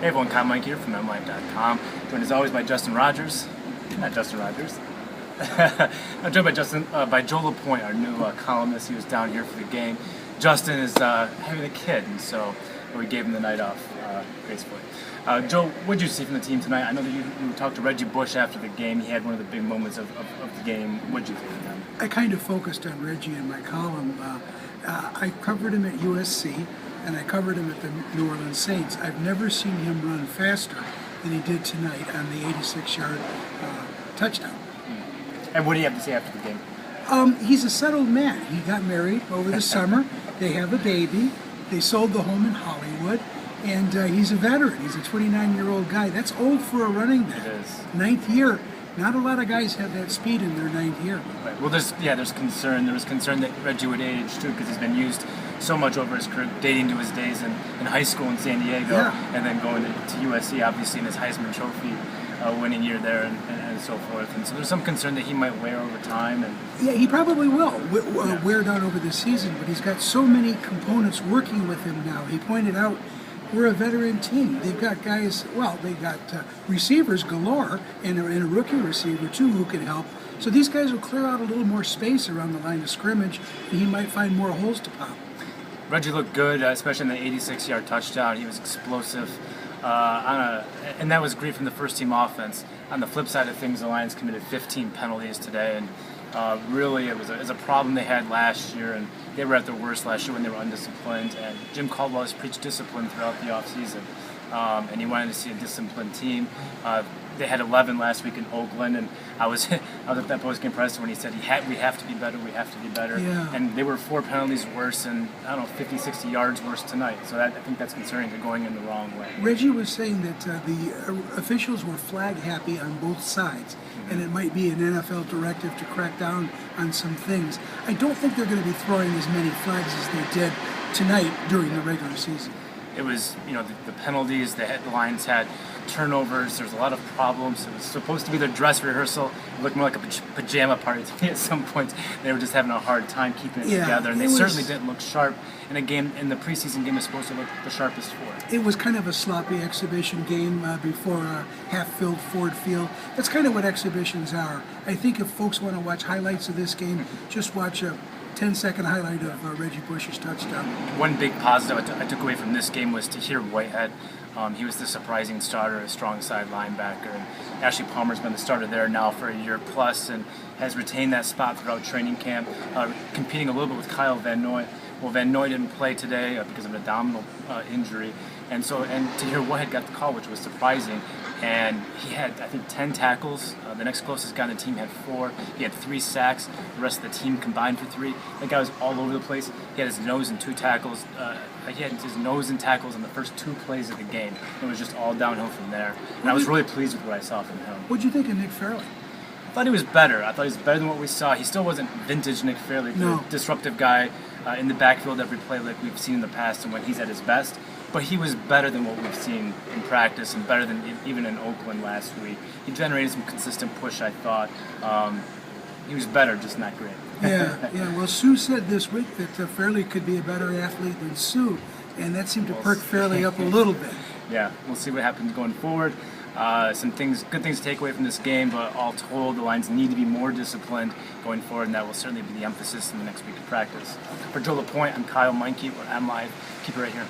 Hey everyone, Kyle Meinke here from MLive.com. Joined as always by Justin Rogers. Not Justin Rogers. I'm joined by Joe Lapointe, our new columnist. He was down here for the game. Justin is having a kid, and so we gave him the night off gracefully. Joe, what did you see from the team tonight? I know that you talked to Reggie Bush after the game. He had one of the big moments of the game. What did you think of him? I kind of focused on Reggie in my column. I covered him at USC, and I covered him at the New Orleans Saints. I've never seen him run faster than he did tonight on the 86-yard touchdown. And what do you have to say after the game? He's a settled man. He got married over the summer. They have a baby. They sold the home in Hollywood. And he's a veteran. He's a 29-year-old guy. That's old for a running back. It is. Ninth year. Not a lot of guys have that speed in their ninth year. Right. Well, there's concern. There was concern that Reggie would age too, because he's been used so much over his career, dating to his days in high school in San Diego, and then going to USC, obviously in his Heisman Trophy winning year there, and so forth. And so there's some concern that he might wear over time. And yeah, he probably will wear down over the season. But he's got so many components working with him now. He pointed out, we're a veteran team. They've got guys, they got receivers galore and a rookie receiver too who can help. So these guys will clear out a little more space around the line of scrimmage, and he might find more holes to pop. Reggie looked good, especially in the 86-yard touchdown. He was explosive, and that was great from the first-team offense. On the flip side of things, the Lions committed 15 penalties today, and really it was a problem they had last year, and they were at their worst last year when they were undisciplined. And Jim Caldwell has preached discipline throughout the offseason, and he wanted to see a disciplined team. They had 11 last week in Oakland, and I was at that post-game press when he said we have to be better, we have to be better. Yeah. And they were 4 penalties worse and, 50, 60 yards worse tonight. So I think that's concerning. They're going in the wrong way. Reggie was saying that the officials were flag happy on both sides, and it might be an NFL directive to crack down on some things. I don't think they're going to be throwing as many flags as they did tonight during the regular season. It was, the penalties, the Lions had turnovers, there was a lot of problems. It was supposed to be their dress rehearsal. It looked more like a pajama party to me at some points. They were just having a hard time keeping it together, and they certainly didn't look sharp in a game. In the preseason game is supposed to look the sharpest for. It was kind of a sloppy exhibition game before a half-filled Ford Field. That's kind of what exhibitions are. I think if folks want to watch highlights of this game, just watch a 10-second highlight of Reggie Bush's touchdown. One big positive I took away from this game was Tahir Whitehead. He was the surprising starter, a strong side linebacker. And Ashley Palmer's been the starter there now for a year plus and has retained that spot throughout training camp, competing a little bit with Kyle Van Noy. Well, Van Noy didn't play today because of an abdominal injury. And Tahir Whitehead got the call, which was surprising. And he had, I think, 10 tackles. The next closest guy on the team had 4. He had 3 sacks. The rest of the team combined for 3. That guy was all over the place. He had his nose in 2 tackles. He had his nose in tackles on the first 2 plays of the game. It was just all downhill from there. And I was really pleased with what I saw from him. What did you think of Nick Fairley? I thought he was better. I thought he was better than what we saw. He still wasn't vintage Nick Fairley, the disruptive guy in the backfield every play like we've seen in the past and when he's at his best. But he was better than what we've seen in practice and better than even in Oakland last week. He generated some consistent push, I thought. He was better, just not great. Yeah. Well, Sue said this week that Fairley could be a better athlete than Sue, and that seemed to perk Fairley up a little bit. Yeah, we'll see what happens going forward. Good things to take away from this game, but all told, the Lions need to be more disciplined going forward, and that will certainly be the emphasis in the next week of practice. For Joe Lapointe, I'm Kyle Meinke. We're MLive. Keep it right here.